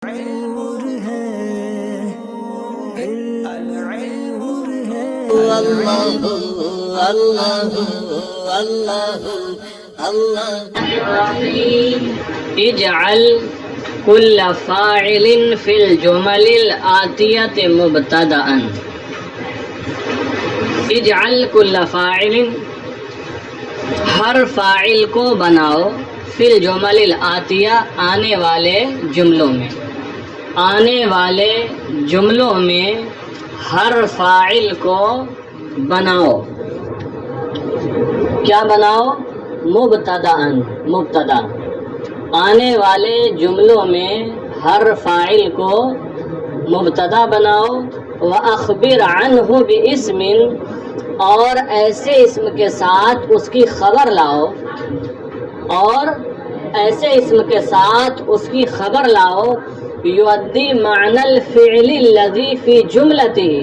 نور ہے نور ہے اللہ اللہ اللہ اللہ اجعل كل فاعل في الجمل الآتية مبتدأ. اجعل كل فاعل ہر فاعل کو بناؤ فی الجمل الآتیہ آنے والے جملوں میں. آنے والے جملوں میں ہر فاعل کو بناؤ. کیا بناؤ؟ مبتدأً مبتدا. آنے والے جملوں میں ہر فاعل کو مبتدا بناؤ. وَأَخْبِرْ عَنْهُ بِاسْمٍ اور ایسے اسم کے ساتھ اس کی خبر لاؤ. اور ایسے اسم کے ساتھ اس کی خبر لاؤ یؤدی معنی الفعل الذی فی جملته.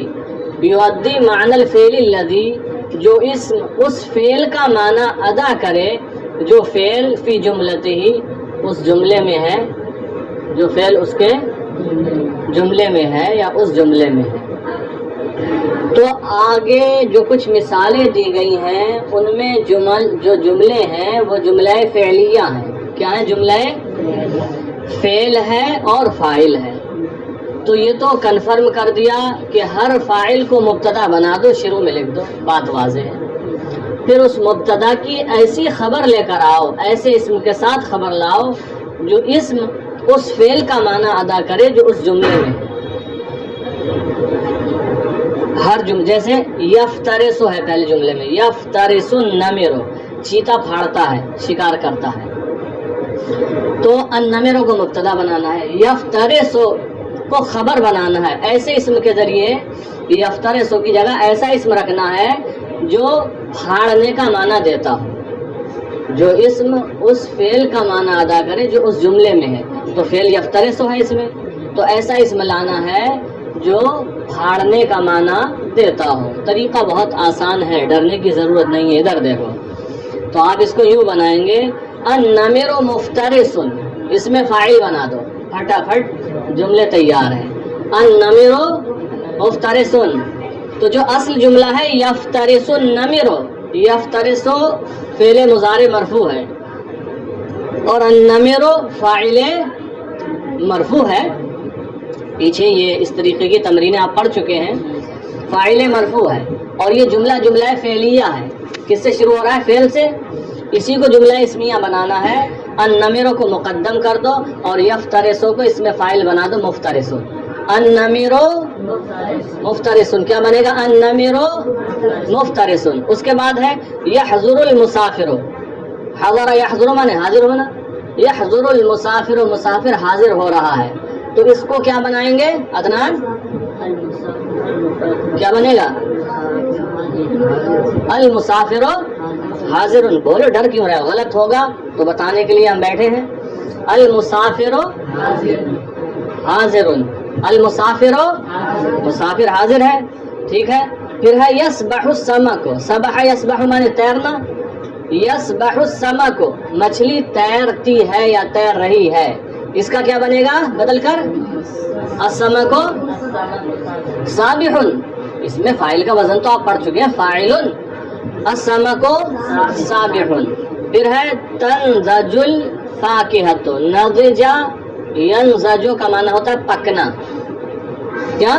یؤدی معنی الفعل الذی جو اسم اس فعل کا معنی ادا کرے جو فعل فی جملته اس جملے میں ہے. جو فعل اس کے جملے میں ہے یا اس جملے میں ہے. تو آگے جو کچھ مثالیں دی گئی ہیں ان میں جو جملے ہیں وہ جملہ فعلیہ ہیں. کیا ہے؟ جملہ فعل ہے اور فاعل ہے. تو یہ تو کنفرم کر دیا کہ ہر فاعل کو مبتدا بنا دو، شروع میں لکھ دو، بات واضح ہے. پھر اس مبتدا کی ایسی خبر لے کر آؤ، ایسے اسم کے ساتھ خبر لاؤ جو اسم اس فعل کا معنی ادا کرے جو اس جملے میں ہے. ہر جملے جیسے یفترسو ہے پہلے جملے میں، یفترسو النمر چیتا پھاڑتا ہے، شکار کرتا ہے. تو النمر کو مبتدا بنانا ہے، یفترسو کو خبر بنانا ہے. ایسے اسم کے ذریعے یفترسو کی جگہ ایسا اسم رکھنا ہے جو پھاڑنے کا معنی دیتا ہو، جو اسم اس فعل کا معنی ادا کرے جو اس جملے میں ہے. تو فعل یفترسو ہے اس میں، تو ایسا اسم لانا ہے جو پھاڑنے کا معنی دیتا ہو. طریقہ بہت آسان ہے، ڈرنے کی ضرورت نہیں ہے. ادھر دیکھو، تو آپ اس کو یوں بنائیں گے النمر مفترس، اس میں فاعل بنا دو، پھٹافٹ جملے تیار ہیں. النمر مفترس، تو جو اصل جملہ ہے یفترس النمر، یفترس فعل مضارع مرفوع ہے اور النمر فاعل مرفوع ہے. پیچھے یہ اس طریقے کی تمرینیں آپ پڑھ چکے ہیں. فاعل مرفوع ہے اور یہ جملہ فعلیہ ہے. کس سے شروع ہو رہا ہے؟ فعل سے. اسی کو جملہ اسمیہ بنانا ہے. النمر کو مقدم کر دو اور یفترسو کو اس میں فاعل بنا دو، مفترسو. النمر مفترسن کیا بنے گا؟ النمر مفترسن. اس کے بعد ہے یحضر المسافر. حضر یحضر مانے حاضر ہونا. یحضر المسافر، مسافر حاضر ہو رہا ہے. تو اس کو کیا بنائیں گے عدنان؟ کیا بنے گا؟ المسافر حاضر. بولو، ڈر کیوں رہے؟ غلط ہوگا تو بتانے کے لیے ہم بیٹھے ہیں. المسافر حاضر، المسافر مسافر حاضر ہے. ٹھیک ہے. پھر ہے یسبح السمک. سبح یسبح مانے تیرنا. یسبح السمک مچھلی تیرتی ہے یا تیر رہی ہے. اس کا کیا بنے گا بدل کر؟ السمک سابح. اس میں فاعل کا وزن تو آپ پڑھ چکے ہیں، فاعل. السمک سابح. پھر ہے تنضج الفاکہۃ. نضج ینضج کا معنی ہوتا ہے پکنا. کیا؟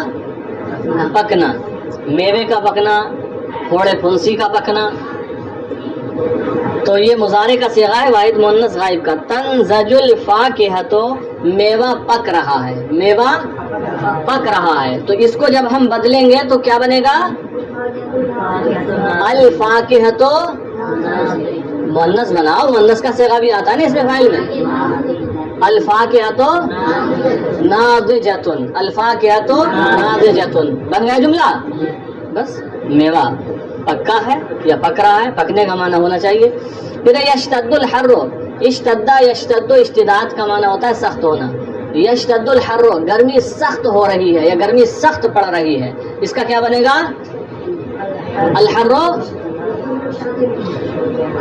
پکنا. میوے کا پکنا، پھوڑے پھنسی کا پکنا. تو یہ مضارع کا صیغہ ہے واحد مؤنث غائب کا. تنضج الفاکہۃ میوہ پک رہا ہے، میوہ پک رہا ہے. تو اس کو جب ہم بدلیں گے تو کیا بنے گا؟ الفاکہۃ مؤنث بناؤ، مؤنث کا صیغہ بھی آتا ہے نا اس میں فاعل میں. الفاکہۃ ناضجۃ، الفاکہۃ ناضجۃ بن گیا جملہ. بس میوہ پکا ہے یا پک رہا ہے، پکنے کا معنی ہونا چاہیے. پھر یشتد الحر. اشتد یشتد اشتداد کا معنی ہوتا ہے سخت ہونا. یشتد الحر گرمی سخت ہو رہی ہے یا گرمی سخت پڑ رہی ہے. اس کا کیا بنے گا؟ الحر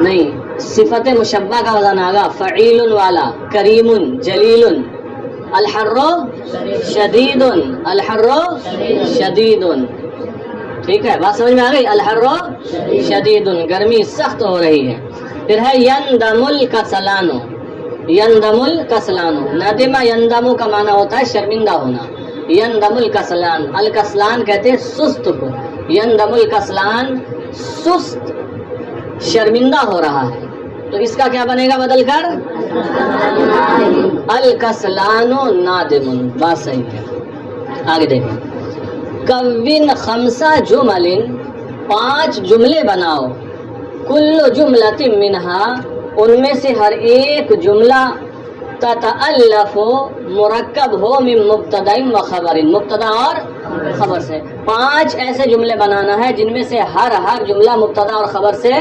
نہیں، صفت مشبہ کا وزن آگا فعیل والا. کریم جلیل. الحر شدید، الحر شدید، ٹھیک ہے، بات سمجھ میں آ گئی؟ الحر شدید، گرمی سخت ہو رہی ہے۔ پھر ہے یندم الکسلان، یندم الکسلان، ندم یندم کا معنی ہوتا ہے شرمندہ ہونا، یندم الکسلان، الکسلان کہتے ہیں سست کو، یندم الکسلان سست شرمندہ ہو رہا ہے، تو اس کا کیا بنے گا بدل کر؟ الکسلان نادم، بات صحیح ہے۔ آگے دیکھیں، کون خمسہ جمل، 5 جملے بناؤ، کل جملۃ منہا، ان میں سے ہر ایک جملہ تتألف مرکب ہو من مبتدأ و خبر، مبتدا اور خبر سے۔ 5 ایسے جملے بنانا ہے جن میں سے ہر جملہ مبتدا اور خبر سے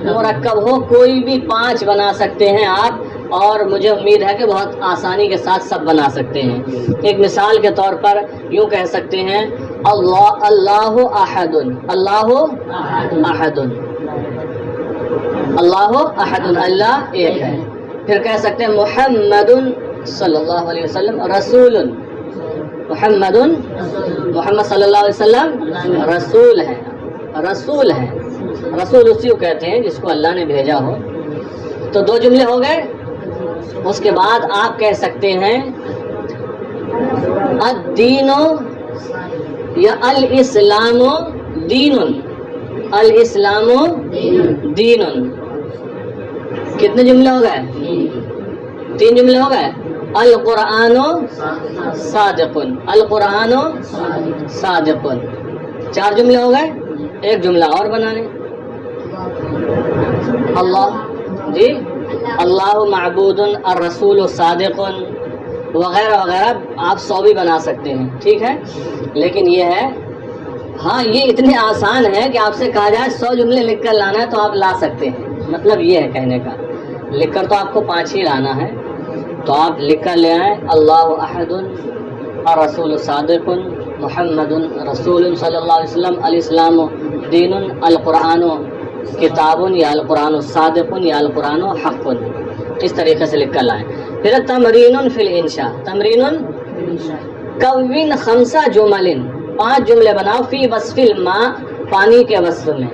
مرکب ہو، کوئی بھی 5 بنا سکتے ہیں آپ، اور مجھے امید ہے کہ بہت آسانی کے ساتھ سب بنا سکتے ہیں۔ ایک مثال کے طور پر یوں کہہ سکتے ہیں اللہ احد، اللہ احد، اللہ احد، اللہ ایک ہے۔ پھر کہہ سکتے ہیں محمد صلی اللہ علیہ وسلم رسول، محمد صلی اللہ علیہ وسلم رسول ہے، رسول ہے، رسول اسی کو کہتے ہیں جس کو اللہ نے بھیجا ہو۔ تو 2 جملے ہو گئے۔ اس کے بعد آپ کہہ سکتے ہیں الدین یا الاسلام دین، الاسلام دین، کتنے جملے ہو گئے؟ 3 جملے ہو گئے۔ القرآن صادق، القرآن صادق، 4 جملے ہو گئے۔ ایک جملہ اور بنانے، اللہ جی، اللہ معبود الرسول صادق، وغیرہ وغیرہ، آپ 100 بھی بنا سکتے ہیں، ٹھیک ہے۔ لیکن یہ ہے، ہاں یہ اتنے آسان ہے کہ آپ سے کہا جائے 100 جملے لکھ کر لانا ہے تو آپ لا سکتے ہیں، مطلب یہ ہے کہنے کا، لکھ کر تو آپ کو 5 ہی لانا ہے، تو آپ لکھ کر لے آئیں اللہ احد الرسول صادق محمد رسول صلی اللہ علیہ وسلم الاسلام دین القرآن کتاب یا القرآن صادق یا القرآن حق، اس طریقے سے لکھ کر لائیں۔ پھر تمرین فی الانشاء، تمرین کون 5 جمل، 5 جملے بناؤ فی وصف الماء، پانی کے وصف میں،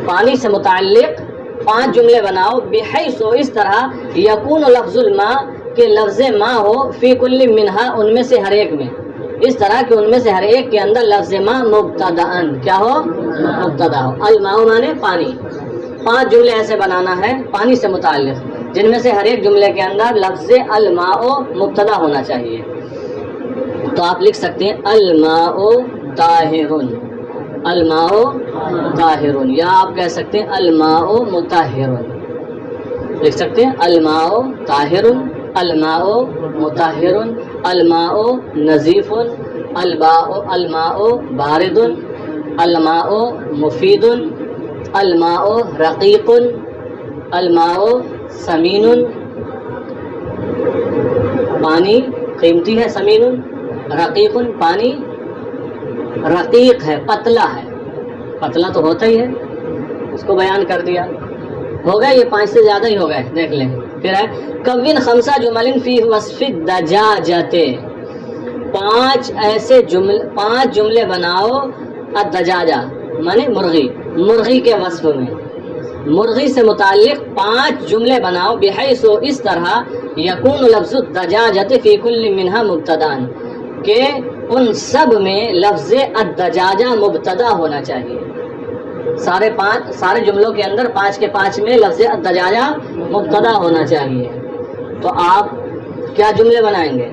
پانی سے متعلق 5 جملے بناؤ، بحیث اس طرح یکون لفظ الماء، کہ لفظ ماء ہو، فی کل منہا، ان میں سے ہر ایک میں، اس طرح کہ ان میں سے ہر ایک کے اندر لفظ ماء مبتدأً کیا ہو؟ مبتدا ہو۔ الماء مانے پانی۔ 5 جملے ایسے بنانا ہے پانی سے متعلق جن میں سے ہر ایک جملے کے اندر لفظ الماء مبتدا ہونا چاہیے۔ تو آپ لکھ سکتے ہیں الماء طاہر، الماء طاہر، یا آپ کہہ سکتے ہیں الماء مطہر، لکھ سکتے ہیں الماء طاہر، الماء مطہر، الماء نظیف، الماء بارد، الماء مفید، الماء رقیق، الماء ثمین، پانی قیمتی ہے، ثمین، رقیق، پانی رقیق ہے، پتلا ہے، پتلا تو ہوتا ہی ہے، اس کو بیان کر دیا۔ ہو گئے، یہ 5 سے زیادہ ہی ہو گئے، دیکھ لیں۔ پھر ہے کون 5 جمل فی وصف الدجاجۃ، 5 ایسے جملے، 5 جملے بناؤ الدجاجہ مانے مرغی، مرغی کے وصف میں، مرغی سے متعلق 5 جملے بناؤ، بحیث اس طرح یکون لفظ الدجاجۃ فی کل منہا مبتداً، کہ ان سب میں لفظ الدجاجہ مبتدا ہونا چاہیے، سارے جملوں کے اندر 5 کے 5 میں لفظ الدجاجہ مبتدا ہونا چاہیے۔ تو آپ کیا جملے بنائیں گے؟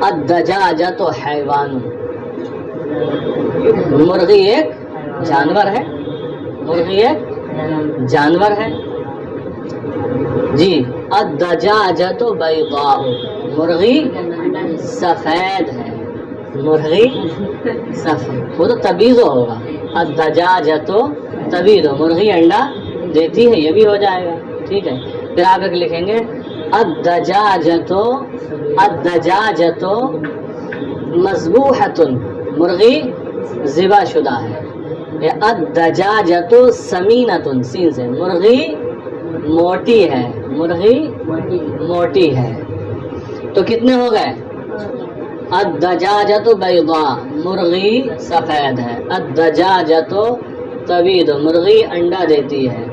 الدجاجہ تو حیوان، مرغی ایک جانور ہے، مرغی ایک جانور ہے جی۔ الدجاجہ تو بیضاء، مرغی سفید ہے، مرغی سفید، وہ تو تبیض ہوگا، الدجاجہ تو تبیض، مرغی انڈا دیتی ہے، یہ بھی ہو جائے گا، ٹھیک ہے۔ پھر آپ ایک لکھیں گے الدجاجہ تو مذبوحۃ، مرغی ذبح شدہ ہے، الدجاجہ تو سمینۃ، سین سے، مرغی موٹی ہے، مرغی موٹی ہے۔ تو کتنے ہو گئے؟ الدجاجۃ بیضاء، مرغی سفید ہے. الدجاجۃ تبید، مرغی انڈا دیتی ہے.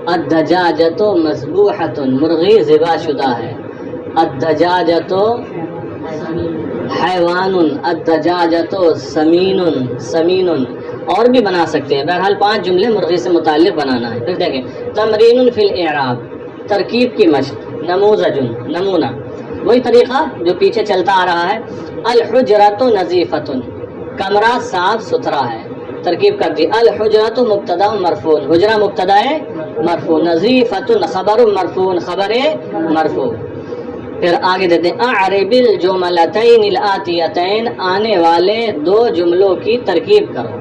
الدجاجۃ مذبوحۃ، مرغی ذبح شدہ ہے. الدجاجۃ حیوان، الدجاجۃ سمین، سمین. اور بھی بنا سکتے ہیں. بہرحال 5 جملے مرغی سے متعلق بنانا ہے. پھر دیکھیں تمرین فی الاعراب، ترکیب کی مشق. نموذج، نمونہ، وہی طریقہ جو پیچھے چلتا آ رہا ہے. الحجرۃ نظیفۃ، کمرہ صاف ستھرا ہے. ترکیب کر دی. الحجرۃ مبتدا مرفوع، حجرہ مبتدا مرفوع. نظیفۃ خبر مرفوع، خبر مرفوع. پھر آگے دیتے ہیں اعرب الجملتین الاتیتین، آنے والے 2 جملوں کی ترکیب کرو.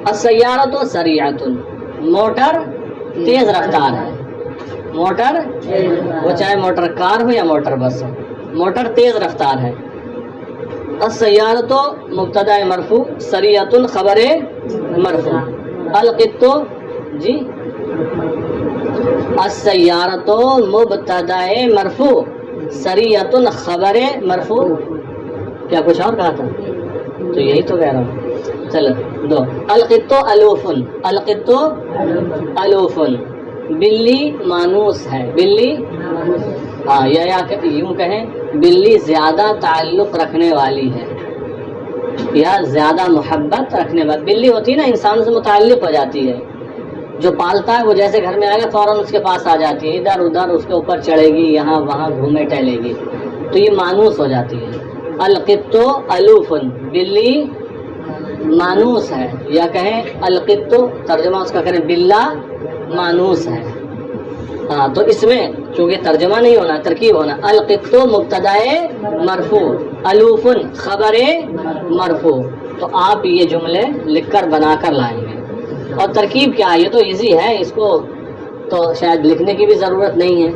السیارۃ سریعۃ، موٹر تیز رفتار ہے. موٹر، وہ چاہے موٹر کار ہو یا موٹر بس ہو، موٹر تیز رفتار ہے. السیارۃ مبتدا مرفوع، سریعۃ خبر مرفوع. القط، جی السیارۃ مبتدا مرفوع، سریعۃ خبر مرفوع. کیا کچھ اور کہا تھا؟ تو یہی تو کہہ رہا ہوں. چلو 2. القط الوف، القط الوف. بلی مانوس ہے. بلی، ہاں، یا یوں کہیں بلی زیادہ تعلق رکھنے والی ہے یا زیادہ محبت رکھنے والی. بلی ہوتی ہے نا انسان سے متعلق ہو جاتی ہے. جو پالتا ہے وہ جیسے گھر میں آئے گا فوراً اس کے پاس آ جاتی ہے، ادھر ادھر اس کے اوپر چڑھے گی، یہاں وہاں گھومے ٹہلے گی، تو یہ مانوس ہو جاتی ہے. القط الوف، بلی مانوس ہے. یا کہیں القط، ترجمہ اس کا کریں بلّا مانوس ہے. ہاں، تو اس میں چونکہ ترجمہ نہیں ہونا، ترکیب ہونا. القط مبتدا مرفوع، الوف خبر مرفوع. تو آپ یہ جملے لکھ کر بنا کر لائیں گے. اور ترکیب کیا ہے؟ یہ تو ایزی ہے، اس کو تو شاید لکھنے کی بھی ضرورت نہیں ہے.